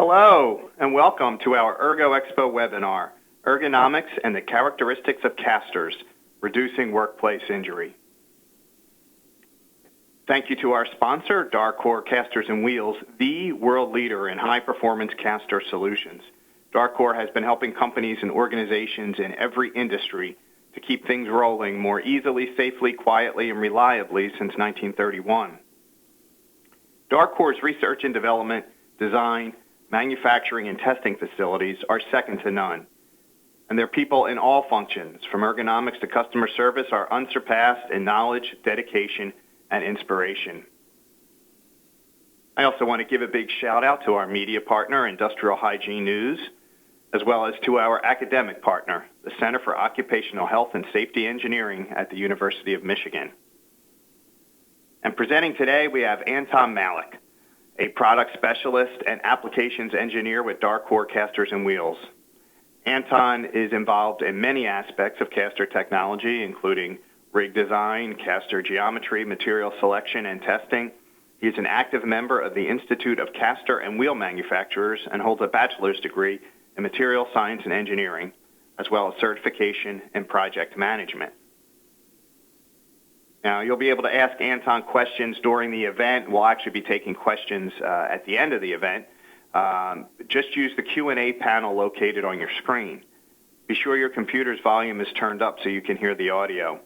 Hello, and welcome to our ErgoExpo webinar, Ergonomics and the Characteristics of Casters, Reducing Workplace Injury. Thank you to our sponsor, Darcor Casters and Wheels, the world leader in high-performance caster solutions. Darcor has been helping companies and organizations in every industry to keep things rolling more easily, safely, quietly, and reliably since 1931. Darcor's research and development, design, manufacturing, and testing facilities are second to none. And their people in all functions, from ergonomics to customer service, are unsurpassed in knowledge, dedication, and inspiration. I also want to give a big shout out to our media partner, Industrial Hygiene News, as well as to our academic partner, the Center for Occupational Health and Safety Engineering at the University of Michigan. And presenting today, we have Anton Malik, a product specialist and applications engineer with Darcor Casters and Wheels. Anton is involved in many aspects of caster technology, including rig design, caster geometry, material selection, and testing. He is an active member of the Institute of Caster and Wheel Manufacturers and holds a bachelor's degree in material science and engineering, as well as certification in project management. Now, you'll be able to ask Anton questions during the event. We'll actually be taking questions at the end of the event. Just use the Q&A panel located on your screen. Be sure your computer's volume is turned up so you can hear the audio.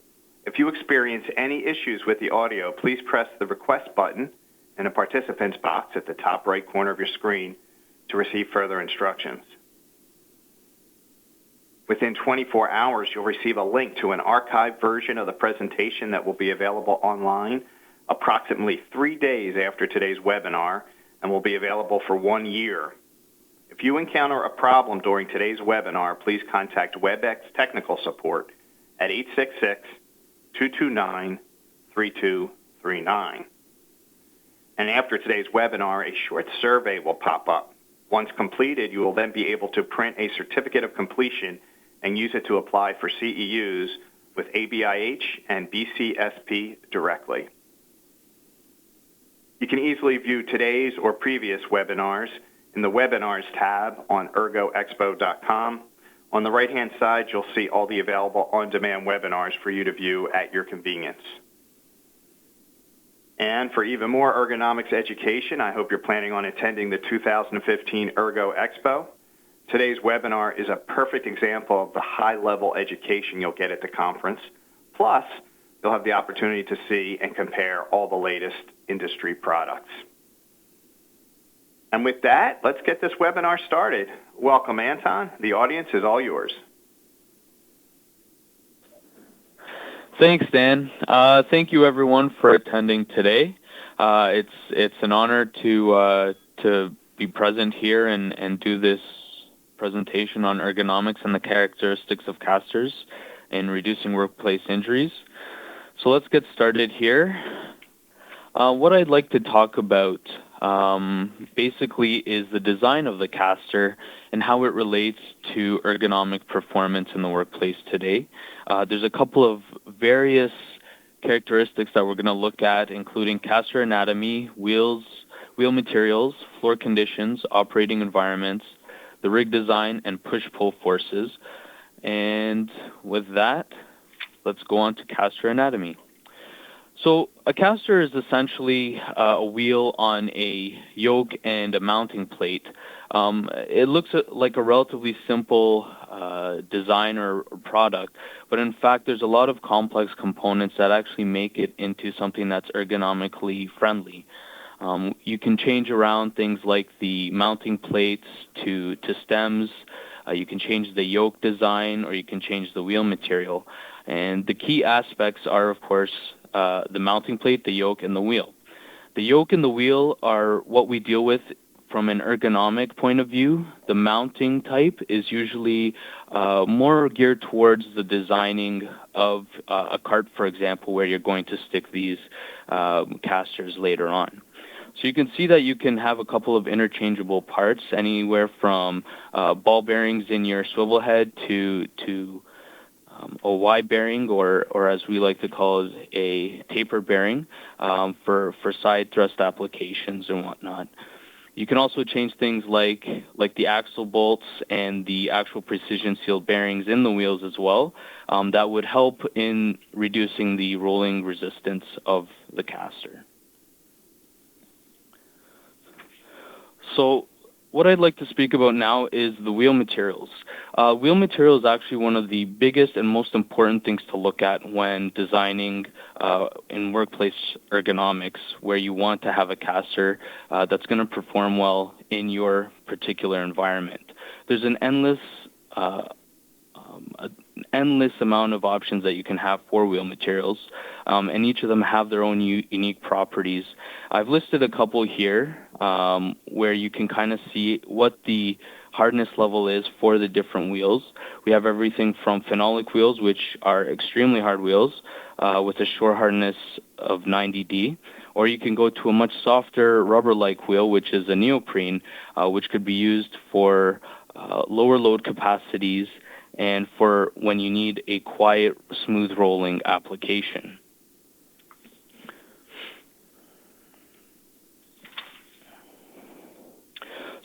If you experience any issues with the audio, please press the request button in the participants box at the top right corner of your screen to receive further instructions. Within 24 hours, you'll receive a link to an archived version of the presentation that will be available online approximately 3 days after today's webinar and will be available for 1 year. If you encounter a problem during today's webinar, please contact WebEx Technical Support at 866-229-3239. And after today's webinar, a short survey will pop up. Once completed, you will then be able to print a certificate of completion and use it to apply for CEUs with ABIH and BCSP directly. You can easily view today's or previous webinars in the Webinars tab on ErgoExpo.com. On the right-hand side, you'll see all the available on-demand webinars for you to view at your convenience. And for even more ergonomics education, I hope you're planning on attending the 2015 ErgoExpo. Today's webinar is a perfect example of the high-level education you'll get at the conference. Plus, you'll have the opportunity to see and compare all the latest industry products. And with that, let's get this webinar started. Welcome, Anton. The audience is all yours. Thanks, Dan. Thank you, everyone, for attending today. It's an honor to be present here and do this presentation on ergonomics and the characteristics of casters in reducing workplace injuries. So let's get started here. What I'd like to talk about basically is the design of the caster and how it relates to ergonomic performance in the workplace today. There's a couple of various characteristics that we're going to look at, including caster anatomy, wheel materials, floor conditions, operating environments, the rig design, and push-pull forces. And with that, let's go on to caster anatomy. So a caster is essentially a wheel on a yoke and a mounting plate. It looks like a relatively simple design or product, but in fact there's a lot of complex components that actually make it into something that's ergonomically friendly. You can change around things like the mounting plates to stems. You can change the yoke design, or you can change the wheel material. And the key aspects are, of course, the mounting plate, the yoke, and the wheel. The yoke and the wheel are what we deal with from an ergonomic point of view. The mounting type is usually more geared towards the designing of a cart, for example, where you're going to stick these casters later on. So you can see that you can have a couple of interchangeable parts, anywhere from ball bearings in your swivel head to a Y bearing, or as we like to call it, a taper bearing for side thrust applications and whatnot. You can also change things like the axle bolts and the actual precision sealed bearings in the wheels as well. That would help in reducing the rolling resistance of the caster. So what I'd like to speak about now is the wheel materials. Wheel material is actually one of the biggest and most important things to look at when designing in workplace ergonomics, where you want to have a caster that's going to perform well in your particular environment. There's an endless amount of options that you can have for wheel materials, and each of them have their own unique properties. I've listed a couple here where you can kind of see what the hardness level is for the different wheels. We have everything from phenolic wheels, which are extremely hard wheels with a shore hardness of 90D, or you can go to a much softer rubber-like wheel, which is a neoprene, which could be used for lower load capacities and for when you need a quiet, smooth rolling application.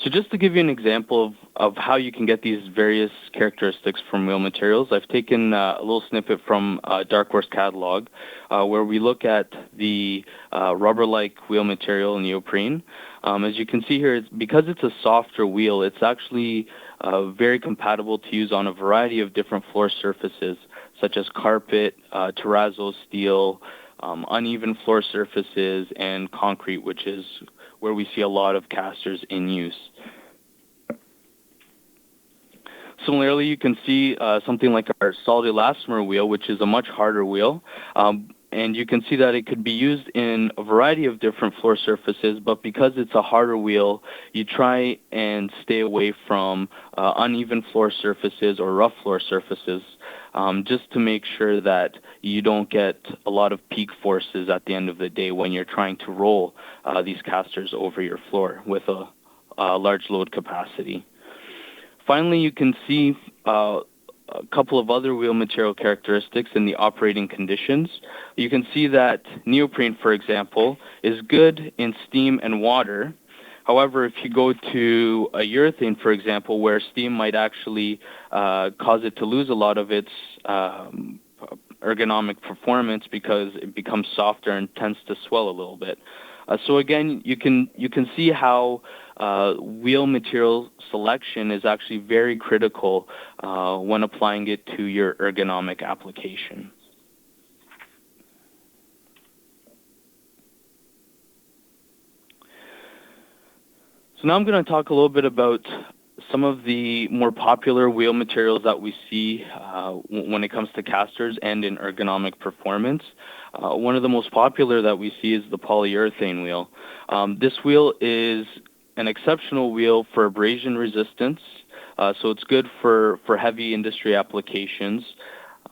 So just to give you an example of how you can get these various characteristics from wheel materials, I've taken a little snippet from Dark Horse catalog where we look at the rubber-like wheel material neoprene. As you can see here, because it's a softer wheel, it's actually very compatible to use on a variety of different floor surfaces, such as carpet, terrazzo steel, uneven floor surfaces, and concrete, which is where we see a lot of casters in use. Similarly, you can see something like our solid elastomer wheel, which is a much harder wheel. And you can see that it could be used in a variety of different floor surfaces, but because it's a harder wheel, you try and stay away from uneven floor surfaces or rough floor surfaces, just to make sure that you don't get a lot of peak forces at the end of the day when you're trying to roll these casters over your floor with a large load capacity. Finally, you can see a couple of other wheel material characteristics in the operating conditions. You can see that neoprene, for example, is good in steam and water. However, if you go to a urethane, for example, where steam might actually cause it to lose a lot of its ergonomic performance because it becomes softer and tends to swell a little bit. So again, you can see how wheel material selection is actually very critical when applying it to your ergonomic application. So now I'm going to talk a little bit about some of the more popular wheel materials that we see when it comes to casters and in ergonomic performance. One of the most popular that we see is the polyurethane wheel. This wheel is an exceptional wheel for abrasion resistance, so it's good for heavy industry applications.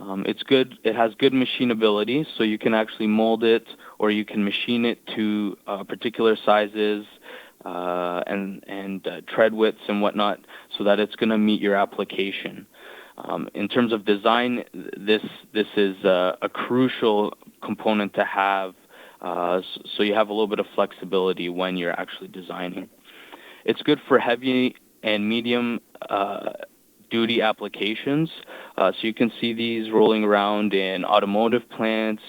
It's good. It has good machinability, so you can actually mold it or you can machine it to particular sizes and tread widths and whatnot, so that it's going to meet your application. In terms of design, this is a crucial component to have, so you have a little bit of flexibility when you're actually designing. It's good for heavy and medium duty applications, so you can see these rolling around in automotive plants,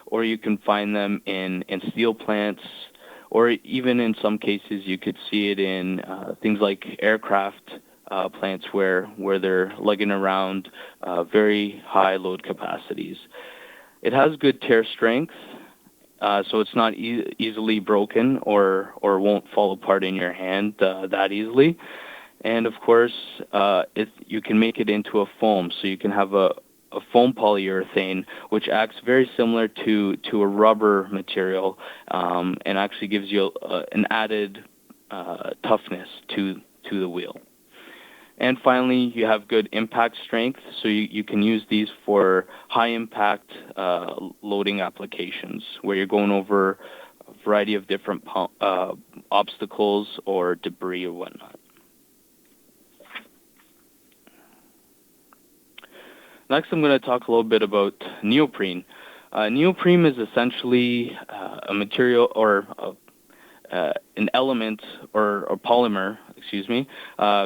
or you can find them in steel plants, or even in some cases you could see it in things like aircraft plants where they're lugging around very high load capacities. It has good tear strength, so it's not easily broken or won't fall apart in your hand that easily. And of course, you can make it into a foam, so you can have a foam polyurethane, which acts very similar to a rubber material, and actually gives you an added toughness to the wheel. And finally, you have good impact strength, so you can use these for high impact loading applications where you're going over a variety of different obstacles or debris or whatnot. Next, I'm going to talk a little bit about neoprene. Neoprene is essentially a material or an element or polymer,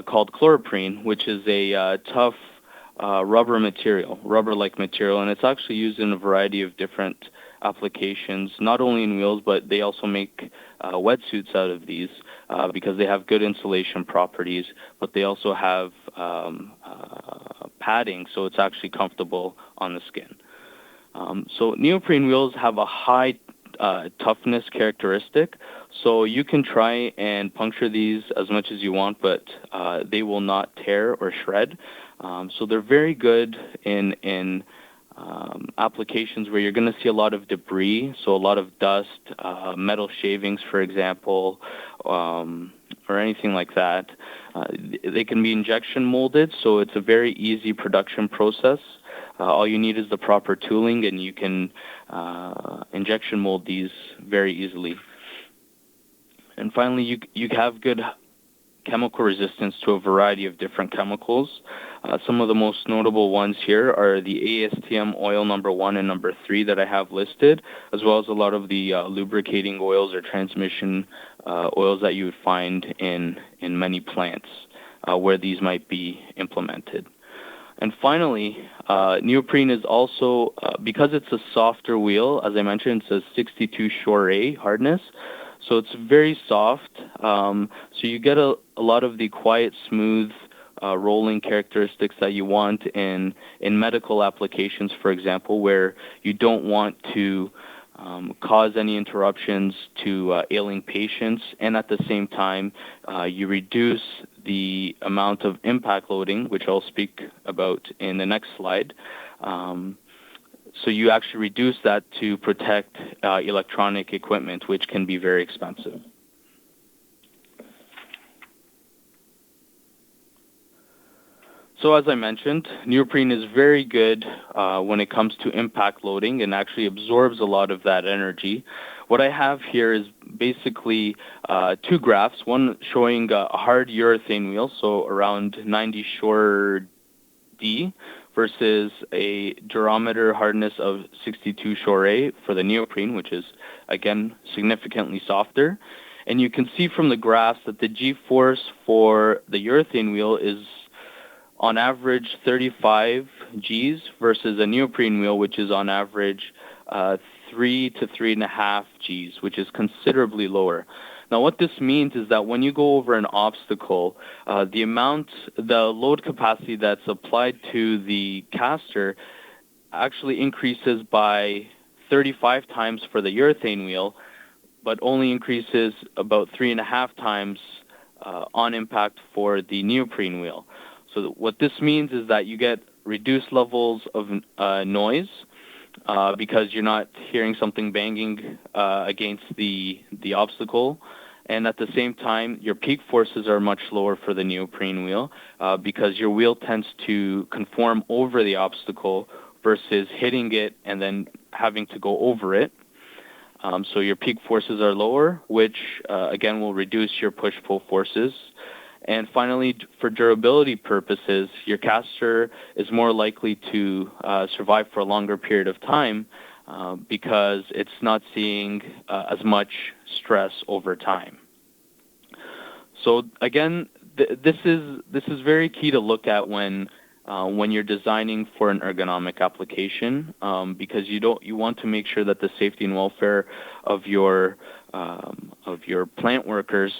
called chloroprene, which is a tough rubber-like material, and it's actually used in a variety of different applications, not only in wheels, but they also make wetsuits out of these because they have good insulation properties, but they also have padding, so it's actually comfortable on the skin. So neoprene wheels have a high toughness characteristic, so you can try and puncture these as much as you want, but they will not tear or shred. So they're very good in applications where you're going to see a lot of debris, so a lot of dust, metal shavings, for example, or anything like that. They can be injection molded, so it's a very easy production process. All you need is the proper tooling, and you can injection mold these very easily. And finally, you have good chemical resistance to a variety of different chemicals. Some of the most notable ones here are the ASTM oil number 1 and number 3 that I have listed, as well as a lot of the lubricating oils or transmission oils that you would find in many plants where these might be implemented. And finally, neoprene is also, because it's a softer wheel, as I mentioned, it's a 62 Shore A hardness, so it's very soft. So you get a lot of the quiet, smooth rolling characteristics that you want in medical applications, for example, where you don't want to cause any interruptions to ailing patients, and at the same time, you reduce the amount of impact loading, which I'll speak about in the next slide. So you actually reduce that to protect electronic equipment, which can be very expensive. So as I mentioned, neoprene is very good when it comes to impact loading and actually absorbs a lot of that energy. What I have here is basically 2 graphs, one showing a hard urethane wheel, so around 90 Shore D, versus a durometer hardness of 62 Shore A for the neoprene, which is, again, significantly softer. And you can see from the graphs that the G-force for the urethane wheel is on average 35 Gs versus a neoprene wheel, which is on average 3 to 3.5 Gs, which is considerably lower. Now, what this means is that when you go over an obstacle, the load capacity that's applied to the caster actually increases by 35 times for the urethane wheel, but only increases about 3.5 times on impact for the neoprene wheel. So what this means is that you get reduced levels of noise because you're not hearing something banging against the obstacle. And at the same time, your peak forces are much lower for the neoprene wheel because your wheel tends to conform over the obstacle versus hitting it and then having to go over it. So your peak forces are lower, which again will reduce your push-pull forces. And finally, for durability purposes, your caster is more likely to survive for a longer period of time because it's not seeing as much stress over time. So again, this is very key to look at when you're designing for an ergonomic application because you want to make sure that the safety and welfare of your plant workers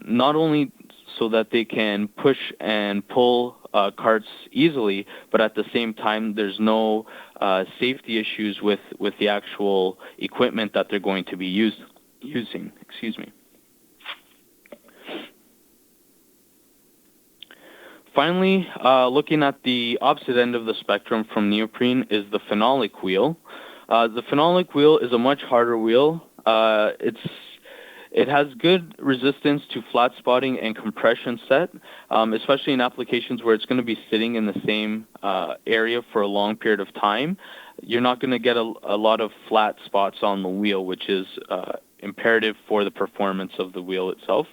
not only so that they can push and pull carts easily, but at the same time, there's no safety issues with the actual equipment that they're going to be using. Excuse me. Finally, looking at the opposite end of the spectrum from neoprene is the phenolic wheel. The phenolic wheel is a much harder wheel. It has good resistance to flat spotting and compression set, especially in applications where it's going to be sitting in the same area for a long period of time. You're not going to get a lot of flat spots on the wheel, which is imperative for the performance of the wheel itself.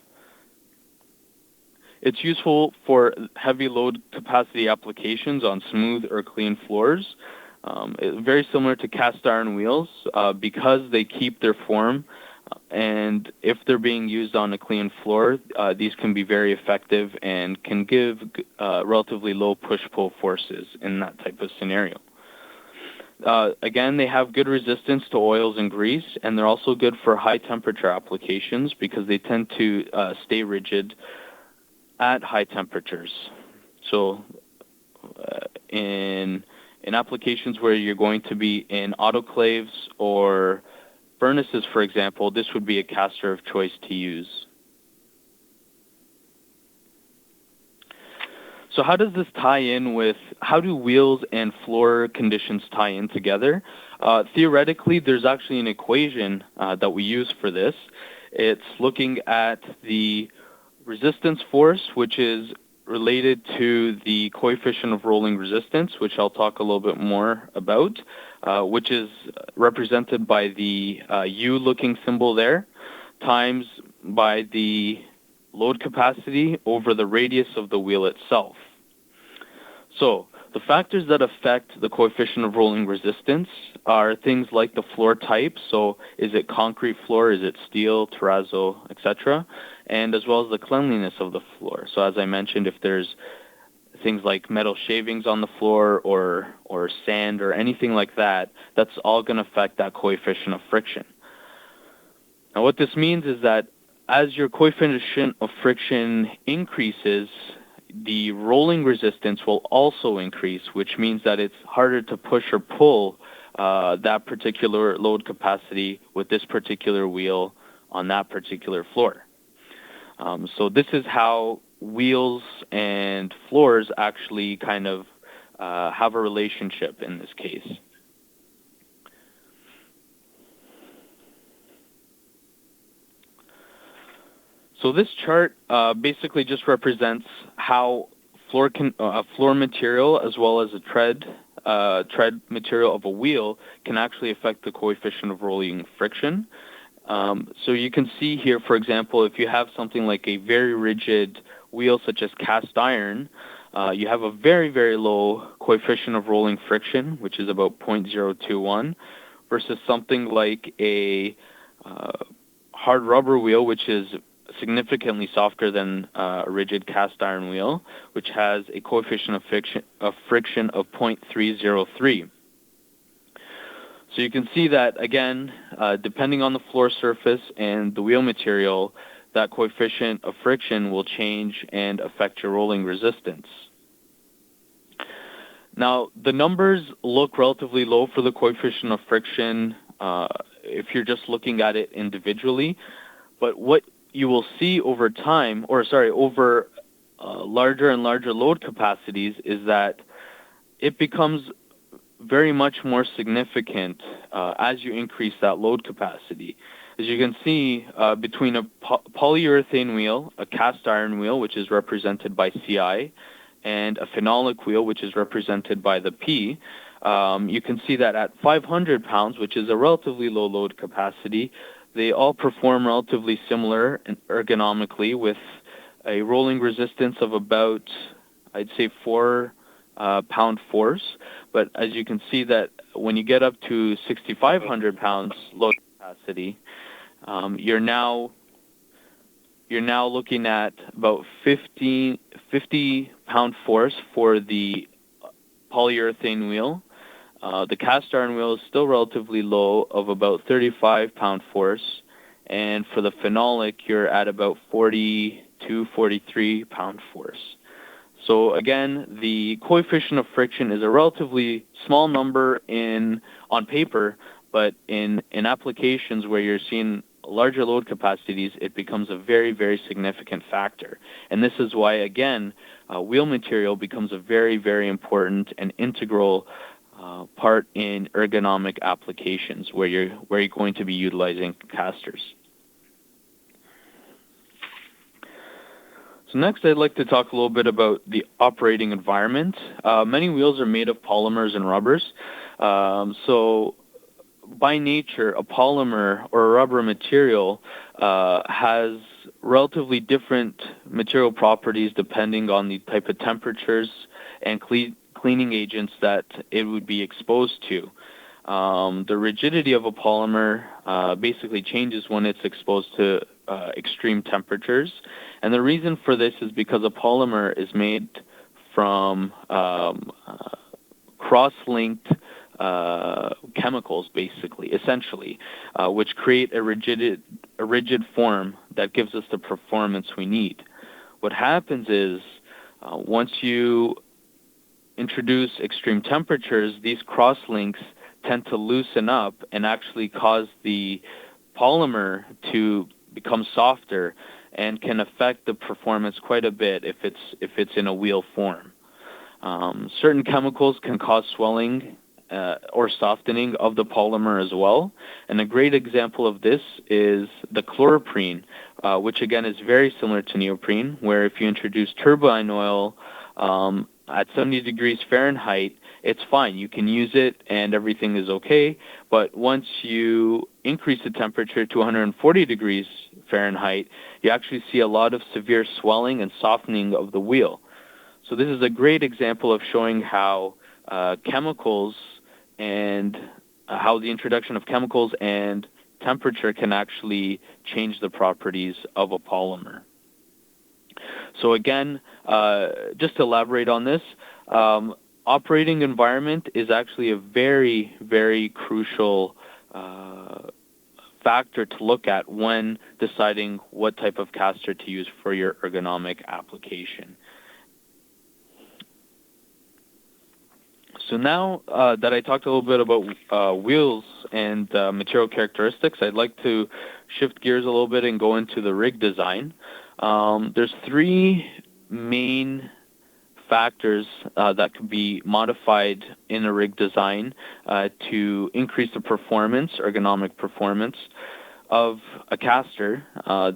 It's useful for heavy load capacity applications on smooth or clean floors. Very similar to cast iron wheels because they keep their form And if they're being used on a clean floor, these can be very effective and can give relatively low push-pull forces in that type of scenario. Again, they have good resistance to oils and grease, and they're also good for high-temperature applications because they tend to stay rigid at high temperatures. So in applications where you're going to be in autoclaves or furnaces, for example, this would be a caster of choice to use. So how does this tie in with, how do wheels and floor conditions tie in together? Theoretically, there's actually an equation that we use for this. It's looking at the resistance force, which is related to the coefficient of rolling resistance, which I'll talk a little bit more about, which is represented by the U-looking symbol there, times by the load capacity over the radius of the wheel itself. So the factors that affect the coefficient of rolling resistance are things like the floor type. So is it concrete floor, is it steel, terrazzo, etc., and as well as the cleanliness of the floor. So as I mentioned, if there's things like metal shavings on the floor or sand or anything like that, that's all going to affect that coefficient of friction. Now what this means is that as your coefficient of friction increases, the rolling resistance will also increase, which means that it's harder to push or pull that particular load capacity with this particular wheel on that particular floor. So this is how wheels and floors actually kind of have a relationship in this case. So this chart basically just represents how floor material as well as a tread material of a wheel can actually affect the coefficient of rolling friction. So you can see here, for example, if you have something like a very rigid wheel such as cast iron, you have a very, very low coefficient of rolling friction, which is about 0.021, versus something like a hard rubber wheel, which is significantly softer than a rigid cast iron wheel, which has a coefficient of friction of 0.303. So you can see that, again, depending on the floor surface and the wheel material, that coefficient of friction will change and affect your rolling resistance. Now, the numbers look relatively low for the coefficient of friction if you're just looking at it individually, but what you will see over time, over larger and larger load capacities, is that it becomes very much more significant as you increase that load capacity. As you can see, between a polyurethane wheel, a cast iron wheel, which is represented by CI, and a phenolic wheel, which is represented by the P, you can see that at 500 pounds, which is a relatively low load capacity, they all perform relatively similar ergonomically with a rolling resistance of about, I'd say, 4 pound force. But as you can see that when you get up to 6,500 pounds load capacity, you're now looking at about 50 pound force for the polyurethane wheel. The cast iron wheel is still relatively low of about 35 pound force, and for the phenolic you're at about 42, 43 pound force. So again, the coefficient of friction is a relatively small number on paper, but in applications where you're seeing larger load capacities, it becomes a very, very significant factor. And this is why, again, wheel material becomes a very, very important and integral part in ergonomic applications where you're going to be utilizing casters. So next, I'd like to talk a little bit about the operating environment. Many wheels are made of polymers and rubbers. So by nature, a polymer or a rubber material has relatively different material properties depending on the type of temperatures and cleaning agents that it would be exposed to. The rigidity of a polymer basically changes when it's exposed to extreme temperatures. And the reason for this is because a polymer is made from cross-linked chemicals, basically, essentially, which create a rigid form that gives us the performance we need. What happens is once you introduce extreme temperatures, these cross-links tend to loosen up and actually cause the polymer to become softer and can affect the performance quite a bit if it's in a wheel form. Certain chemicals can cause swelling or softening of the polymer as well. And a great example of this is the chloroprene, which again is very similar to neoprene, where if you introduce turbine oil at 70 degrees Fahrenheit, it's fine. You can use it and everything is okay. But once you increase the temperature to 140 degrees Fahrenheit, you actually see a lot of severe swelling and softening of the wheel. So this is a great example of showing how chemicals and how the introduction of chemicals and temperature can actually change the properties of a polymer. So again, just to elaborate on this, operating environment is actually a very, very crucial factor to look at when deciding what type of caster to use for your ergonomic application. So now that I talked a little bit about wheels and material characteristics, I'd like to shift gears a little bit and go into the rig design. There's three main factors that can be modified in a rig design to increase the performance, ergonomic performance of a caster.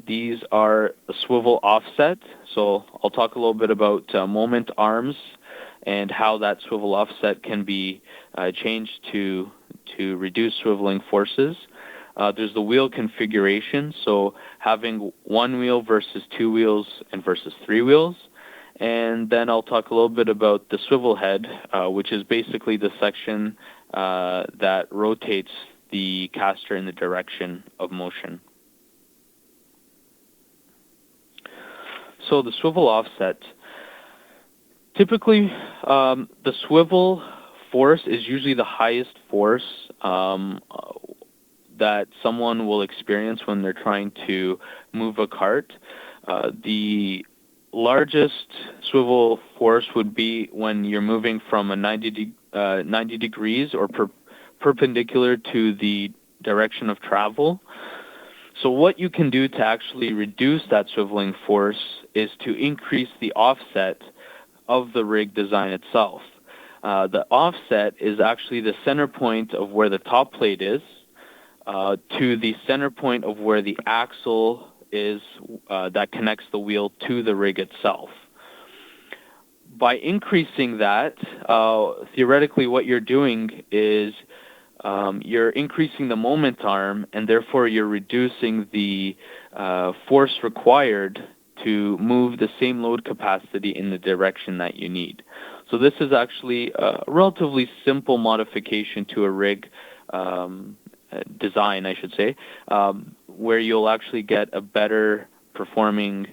These are a swivel offset. So I'll talk a little bit about moment arms and how that swivel offset can be changed to reduce swiveling forces. There's the wheel configuration, so having one wheel versus two wheels and versus three wheels. And then I'll talk a little bit about the swivel head, which is basically the section that rotates the caster in the direction of motion. So the swivel offset. Typically, the swivel force is usually the highest force that someone will experience when they're trying to move a cart. The largest swivel force would be when you're moving from a 90 degrees or perpendicular to the direction of travel. So what you can do to actually reduce that swiveling force is to increase the offset of the rig design itself. The offset is actually the center point of where the top plate is to the center point of where the axle is that connects the wheel to the rig itself. By increasing that, theoretically what you're doing is you're increasing the moment arm, and therefore you're reducing the force required to move the same load capacity in the direction that you need. So this is actually a relatively simple modification to a rig design, I should say, where you'll actually get a better performing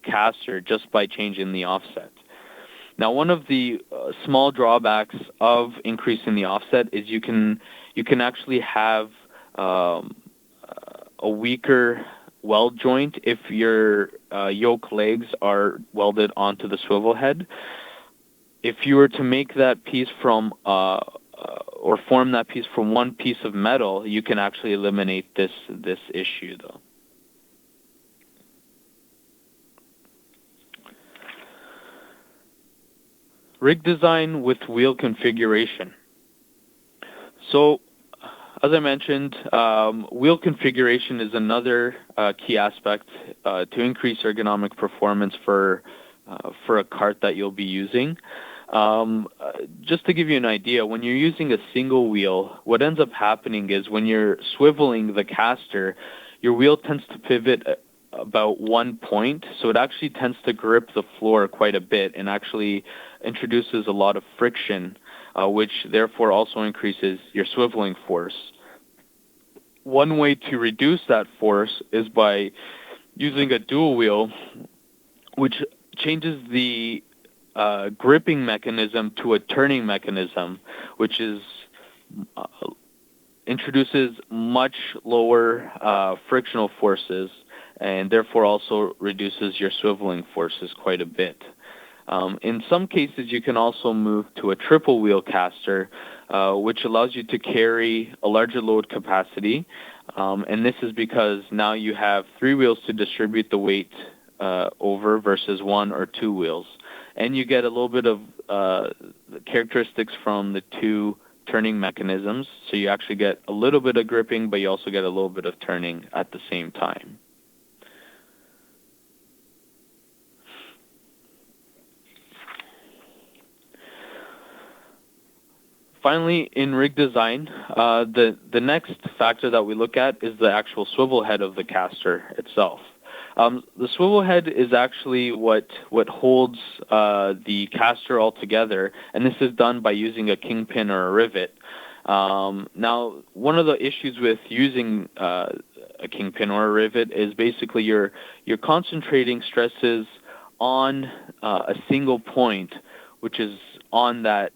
caster just by changing the offset. Now, one of the small drawbacks of increasing the offset is you can actually have a weaker weld joint if your yoke legs are welded onto the swivel head. If you were to make that piece from or form that piece from one piece of metal, you can actually eliminate this issue, though. Rig design with wheel configuration. So, as I mentioned, wheel configuration is another key aspect to increase ergonomic performance for a cart that you'll be using. Just to give you an idea, when you're using a single wheel, what ends up happening is when you're swiveling the caster, your wheel tends to pivot about 1 point, so it actually tends to grip the floor quite a bit and actually introduces a lot of friction which therefore also increases your swiveling force. One way to reduce that force is by using a dual wheel, which changes the gripping mechanism to a turning mechanism, which is introduces much lower frictional forces and therefore also reduces your swiveling forces quite a bit. In some cases, you can also move to a triple wheel caster, which allows you to carry a larger load capacity. And this is because now you have 3 wheels to distribute the weight over versus 1 or 2 wheels. And you get a little bit of characteristics from the 2 turning mechanisms. So you actually get a little bit of gripping, but you also get a little bit of turning at the same time. Finally, in rig design, the next factor that we look at is the actual swivel head of the caster itself. The swivel head is actually what holds the caster all together, and this is done by using a kingpin or a rivet. Now, one of the issues with using a kingpin or a rivet is basically you're concentrating stresses on a single point, which is on that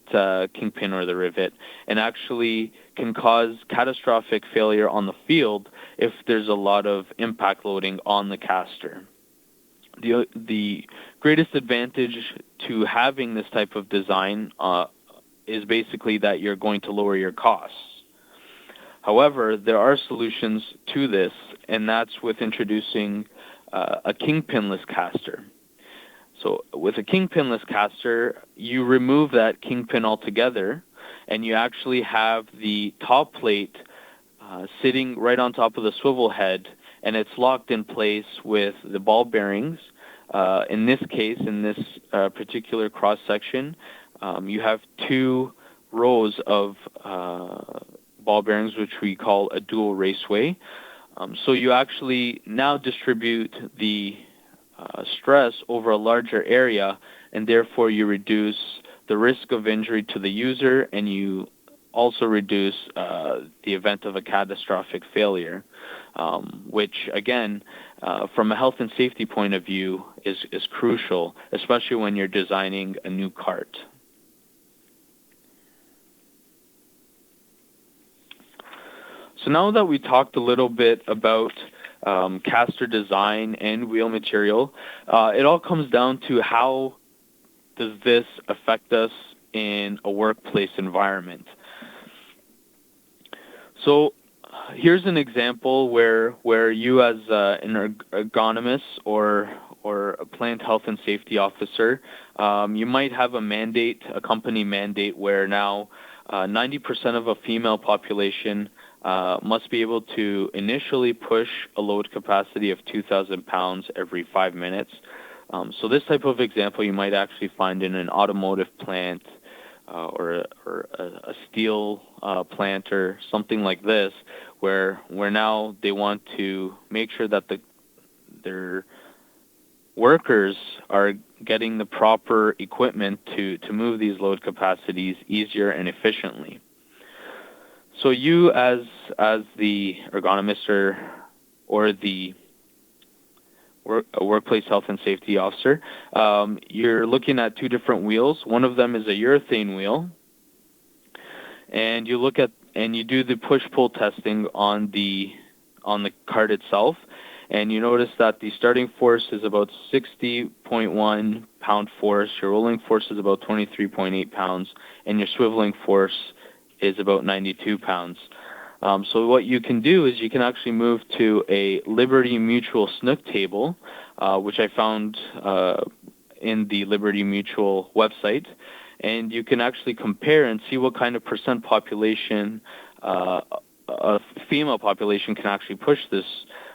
kingpin or the rivet, and actually can cause catastrophic failure on the field if there's a lot of impact loading on the caster. The greatest advantage to having this type of design is basically that you're going to lower your costs. However, there are solutions to this, and that's with introducing a kingpinless caster. So with a kingpinless caster, you remove that kingpin altogether, and you actually have the top plate sitting right on top of the swivel head, and it's locked in place with the ball bearings. In this case, in this particular cross-section, you have 2 rows of ball bearings, which we call a dual raceway. So you actually now distribute the stress over a larger area, and therefore you reduce the risk of injury to the user, and you also reduce the event of a catastrophic failure, which again, from a health and safety point of view, is crucial, especially when you're designing a new cart. So now that we talked a little bit about caster design and wheel material, it all comes down to how does this affect us in a workplace environment. So here's an example where you as an ergonomist or a plant health and safety officer, you might have a mandate, a company mandate, where now 90% of a female population must be able to initially push a load capacity of 2,000 pounds every 5 minutes. So this type of example you might actually find in an automotive plant or a steel plant or something like this, where now they want to make sure that their workers are getting the proper equipment to move these load capacities easier and efficiently. So you as the ergonomist or the workplace health and safety officer, you're looking at 2 different wheels. One of them is a urethane wheel, and you do the push-pull testing on the cart itself, and you notice that the starting force is about 60.1 pound force, your rolling force is about 23.8 pounds, and your swiveling force is about 92 pounds. So what you can do is you can actually move to a Liberty Mutual snook table, which I found in the Liberty Mutual website, and you can actually compare and see what kind of percent population, a female population, can actually push this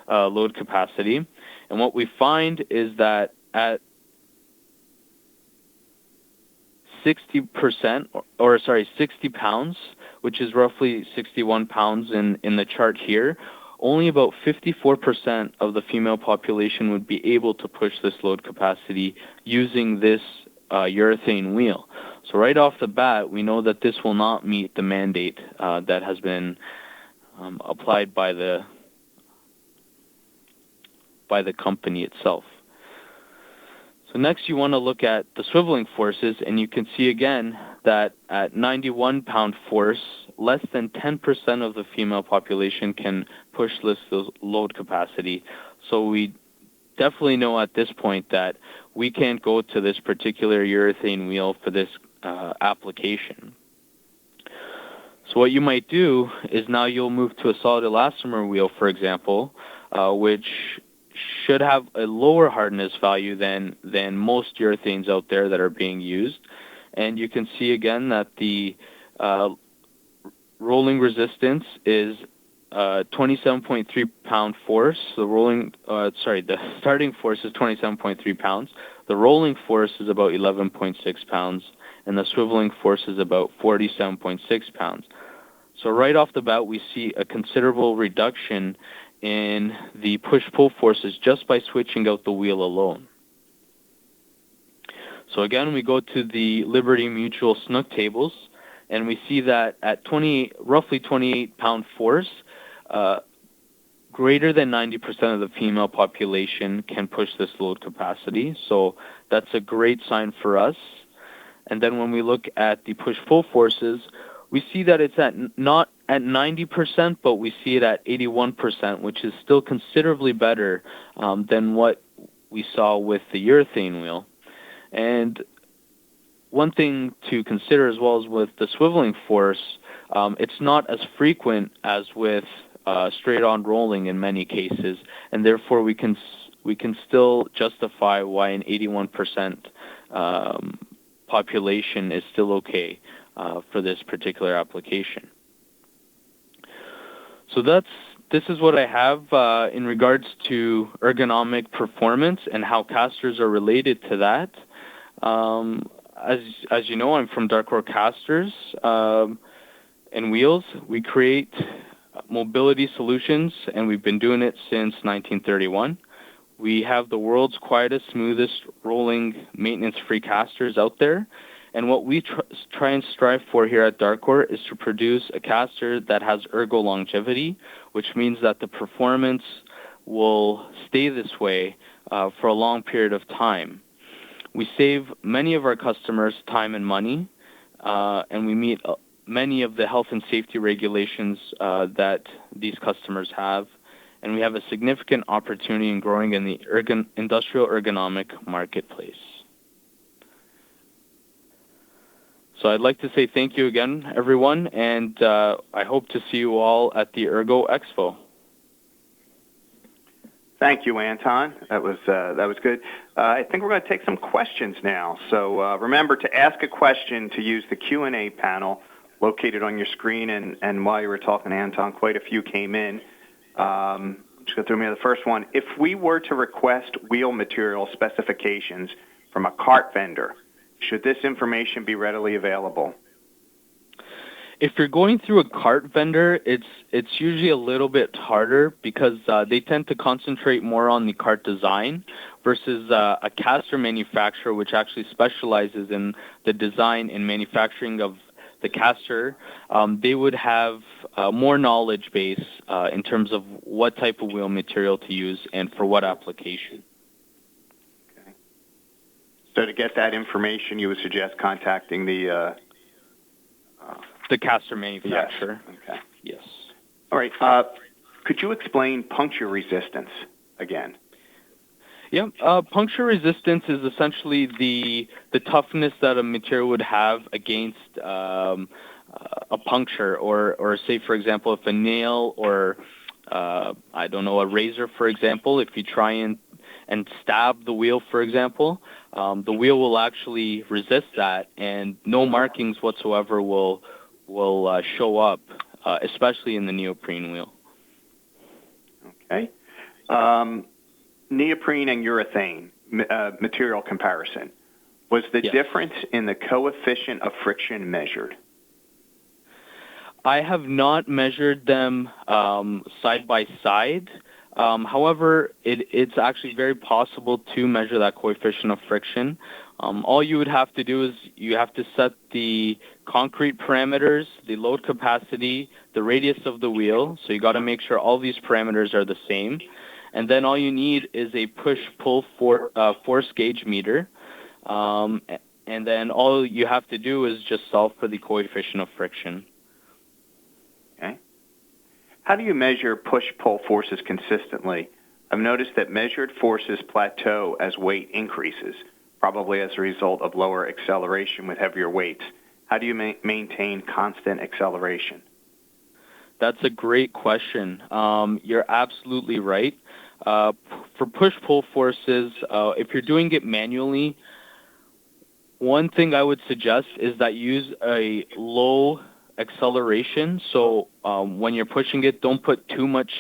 load capacity. And what we find is that at 60 pounds, which is roughly 61 pounds in the chart here, only about 54% of the female population would be able to push this load capacity using this urethane wheel. So So right off the bat, we know that this will not meet the mandate that has been applied by the company itself. So next you want to look at the swiveling forces, and you can see again that at 91 pound force, less than 10% of the female population can push this load capacity. So we definitely know at this point that we can't go to this particular urethane wheel for this application. So what you might do is now you'll move to a solid elastomer wheel, for example, which should have a lower hardness value than most urethanes out there that are being used. And you can see again that the rolling resistance is 27.3 pound force. The starting force is 27.3 pounds. The rolling force is about 11.6 pounds, and the swiveling force is about 47.6 pounds. So right off the bat, we see a considerable reduction in the push-pull forces just by switching out the wheel alone. So again, we go to the Liberty Mutual Snook tables, and we see that at roughly 28 pound force, greater than 90% of the female population can push this load capacity. So that's a great sign for us. And then when we look at the push-pull forces, we see that it's not at 90%, but we see it at 81%, which is still considerably better than what we saw with the urethane wheel. And one thing to consider as well as with the swiveling force, it's not as frequent as with straight-on rolling in many cases, and therefore we can still justify why an 81% population is still okay for this particular application. So this is what I have in regards to ergonomic performance and how casters are related to that. As you know, I'm from Darkcore Casters and Wheels. We create mobility solutions, and we've been doing it since 1931. We have the world's quietest, smoothest rolling, maintenance-free casters out there. And what we try and strive for here at Darkcore is to produce a caster that has ergo longevity, which means that the performance will stay this way for a long period of time. We save many of our customers time and money, and we meet many of the health and safety regulations that these customers have, and we have a significant opportunity in growing in the industrial ergonomic marketplace. So I'd like to say thank you again, everyone, and I hope to see you all at the ErgoExpo. Thank you, Anton. That was good. I think we're going to take some questions now. So remember to ask a question to use the Q&A panel located on your screen. And while you were talking, Anton, quite a few came in. Just go through me the first one. If we were to request wheel material specifications from a cart vendor, should this information be readily available? If you're going through a cart vendor, it's usually a little bit harder because they tend to concentrate more on the cart design versus a caster manufacturer, which actually specializes in the design and manufacturing of the caster. They would have more knowledge base in terms of what type of wheel material to use and for what application. Okay. So to get that information, you would suggest contacting the caster manufacturer. Yes. Okay. Yes. All right. Could you explain puncture resistance again? Yeah. Puncture resistance is essentially the toughness that a material would have against a puncture, or say, for example, if a nail or a razor, for example, if you try and stab the wheel, for example, the wheel will actually resist that, and no markings whatsoever will show up, especially in the neoprene wheel. Okay. Neoprene and urethane material comparison. Was the difference in the coefficient of friction measured? I have not measured them side by side. However, it's actually very possible to measure that coefficient of friction. All you would have to do is you have to set the concrete parameters, the load capacity, the radius of the wheel. So you got to make sure all these parameters are the same. And then all you need is a push-pull force gauge meter. And then all you have to do is just solve for the coefficient of friction. Okay. How do you measure push-pull forces consistently? I've noticed that measured forces plateau as weight increases, probably as a result of lower acceleration with heavier weights. How do you maintain constant acceleration? That's a great question. You're absolutely right. For push-pull forces, if you're doing it manually, one thing I would suggest is that you use a low acceleration. So when you're pushing it, don't put too much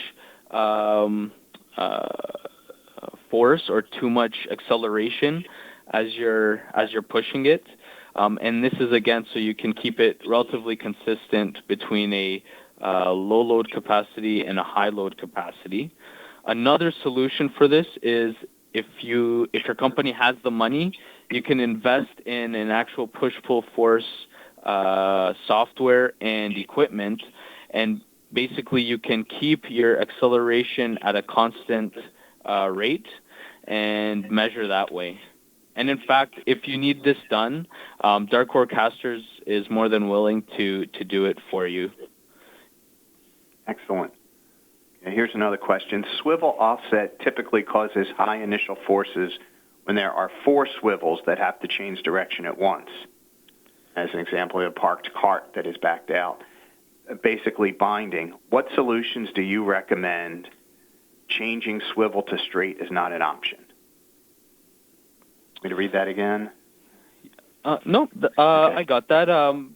force or too much acceleration as you're pushing it. And this is again so you can keep it relatively consistent between a low load capacity and a high load capacity. Another solution for this is if your company has the money, you can invest in an actual push-pull force software and equipment, and basically you can keep your acceleration at a constant rate and measure that way. And in fact, if you need this done, Darkcore Casters is more than willing to do it for you. Excellent. Okay, here's another question. Swivel offset typically causes high initial forces when there are 4 swivels that have to change direction at once. As an example, a parked cart that is backed out. Basically binding. What solutions do you recommend? Changing swivel to straight is not an option. Want me to read that again? No, Okay. I got that.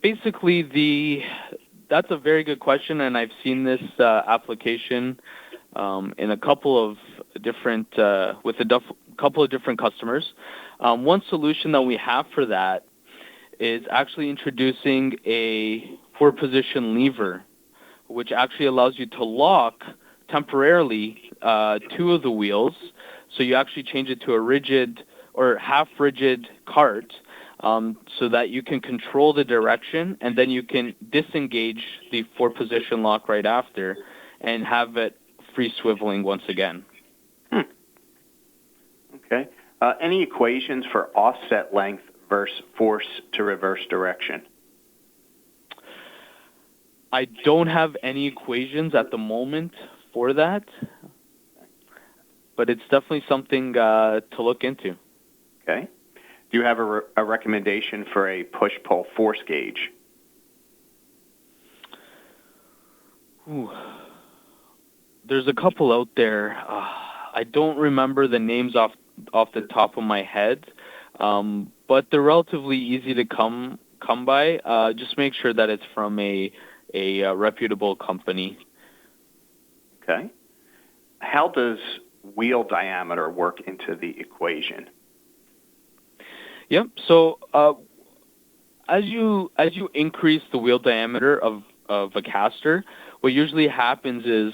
Basically, that's a very good question, and I've seen this application in a couple of different couple of different customers. One solution that we have for that is actually introducing a 4-position lever, which actually allows you to lock temporarily 2 of the wheels. So you actually change it to a rigid or half-rigid cart so that you can control the direction, and then you can disengage the 4-position lock right after and have it free swiveling once again. Okay. Any equations for offset length versus force to reverse direction? I don't have any equations at the moment for that, but it's definitely something to look into. Okay. Do you have a recommendation for a push-pull force gauge? Ooh. There's a couple out there. I don't remember the names off the top of my head, but they're relatively easy to come by. Just make sure that it's from a reputable company. Okay. How does wheel diameter work into the equation? Yep. So as you increase the wheel diameter of a caster, what usually happens is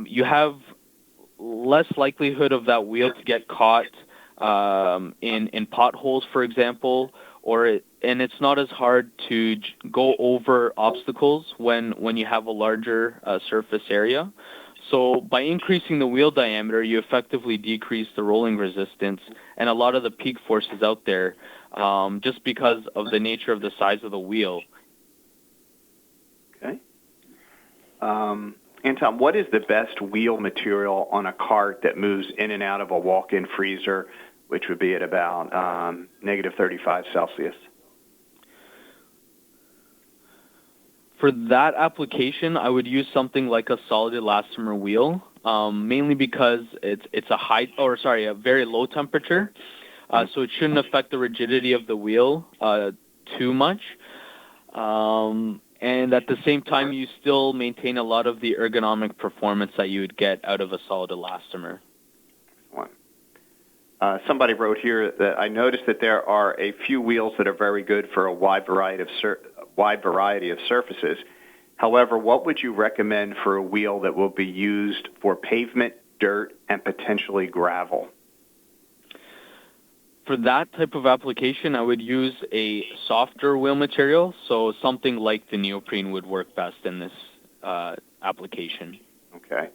you have less likelihood of that wheel to get caught in potholes, for example, and it's not as hard to go over obstacles when you have a larger surface area. So by increasing the wheel diameter, you effectively decrease the rolling resistance and a lot of the peak forces out there just because of the nature of the size of the wheel. Okay. Anton, what is the best wheel material on a cart that moves in and out of a walk-in freezer, which would be at about negative 35 Celsius? For that application, I would use something like a solid elastomer wheel, mainly because it's a very low temperature, so it shouldn't affect the rigidity of the wheel too much. And at the same time, you still maintain a lot of the ergonomic performance that you would get out of a solid elastomer. Somebody wrote here that I noticed that there are a few wheels that are very good for a wide variety of surfaces. However, what would you recommend for a wheel that will be used for pavement, dirt, and potentially gravel? For that type of application, I would use a softer wheel material, so something like the neoprene would work best in this application. Okay.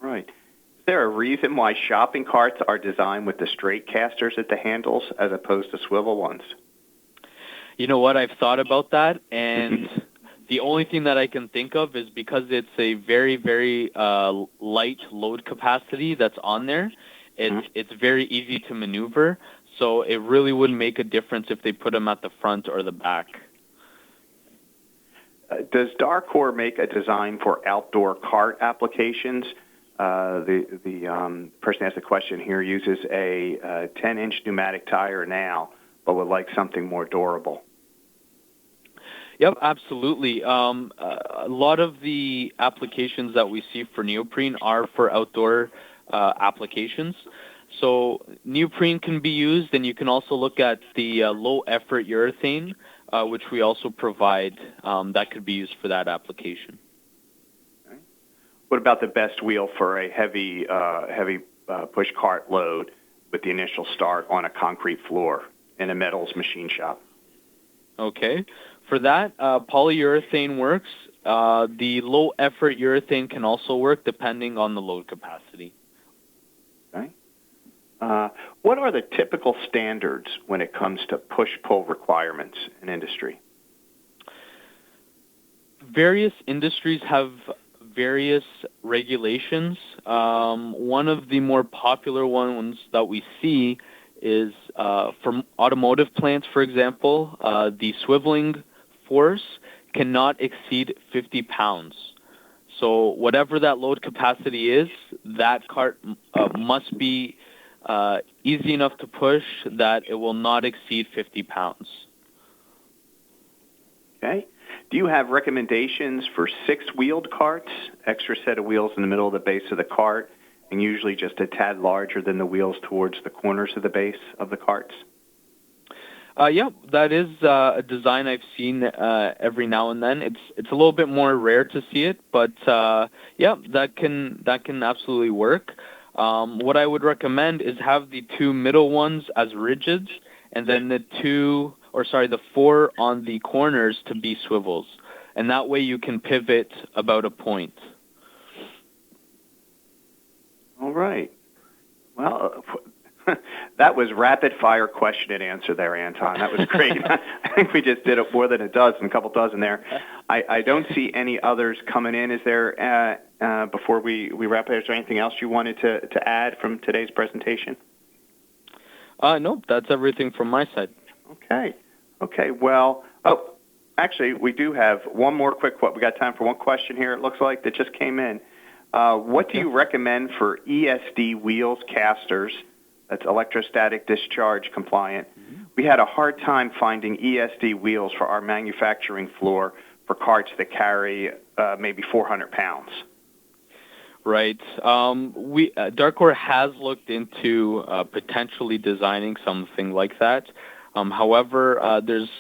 All right. Is there a reason why shopping carts are designed with the straight casters at the handles as opposed to swivel ones? You know what? I've thought about that, and the only thing that I can think of is because it's a very, very light load capacity that's on there, it's very easy to maneuver, so it really wouldn't make a difference if they put them at the front or the back. Does Darkor make a design for outdoor cart applications? The person asked the question here uses a 10-inch pneumatic tire now, but would like something more durable. Yep, absolutely. A lot of the applications that we see for neoprene are for outdoor applications. So neoprene can be used, and you can also look at the low-effort urethane, which we also provide, that could be used for that application. Okay. What about the best wheel for a heavy push cart load with the initial start on a concrete floor in a metals machine shop? Okay. For that, polyurethane works. The low-effort urethane can also work depending on the load capacity. Okay. What are the typical standards when it comes to push-pull requirements in industry? Various industries have various regulations. One of the more popular ones that we see is from automotive plants, for example, the swiveling force cannot exceed 50 pounds. So whatever that load capacity is, that cart must be easy enough to push that it will not exceed 50 pounds. Okay. Do you have recommendations for six-wheeled carts, extra set of wheels in the middle of the base of the cart, and usually just a tad larger than the wheels towards the corners of the base of the carts? Yeah, that is a design I've seen every now and then. It's a little bit more rare to see it, but yeah, that can absolutely work. What I would recommend is have the two middle ones as rigids, and then the four on the corners to be swivels, and that way you can pivot about a point. All right. Well, that was rapid-fire question and answer there, Anton. That was great. I think we just did more than a couple dozen there. I don't see any others coming in. Is there, before we wrap it, is there anything else you wanted to add from today's presentation? Nope, that's everything from my side. Okay. Well, actually, we do have one more quick quote. We got time for one question here, it looks like, that just came in. What do you recommend for ESD wheels casters that's electrostatic discharge compliant? Mm-hmm. We had a hard time finding ESD wheels for our manufacturing floor for carts that carry maybe 400 pounds. Right. Darkor has looked into potentially designing something like that. However, there's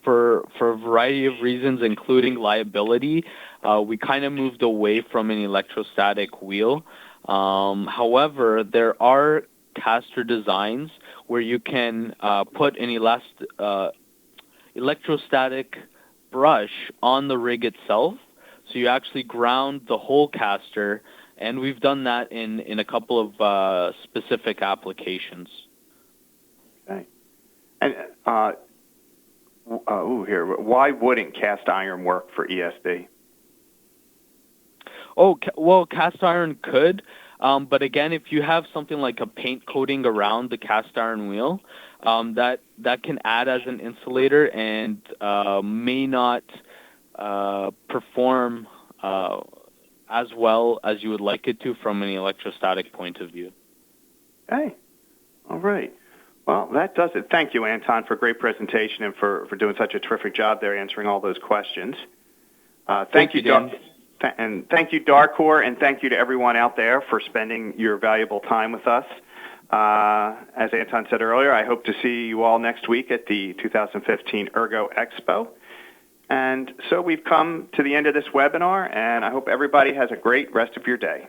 for a variety of reasons, including liability, we kind of moved away from an electrostatic wheel. However, there are caster designs where you can put an electrostatic brush on the rig itself, so you actually ground the whole caster, and we've done that in a couple of specific applications. Okay. And here, why wouldn't cast iron work for ESD? Oh, well, cast iron could, but again, if you have something like a paint coating around the cast iron wheel, that can add as an insulator and may not perform as well as you would like it to from an electrostatic point of view. Okay. All right. Well, that does it. Thank you, Anton, for a great presentation and for doing such a terrific job there answering all those questions. Thank you, Dan. And thank you, Darkor, and thank you to everyone out there for spending your valuable time with us. As Anton said earlier, I hope to see you all next week at the 2015 ErgoExpo. And so we've come to the end of this webinar, and I hope everybody has a great rest of your day.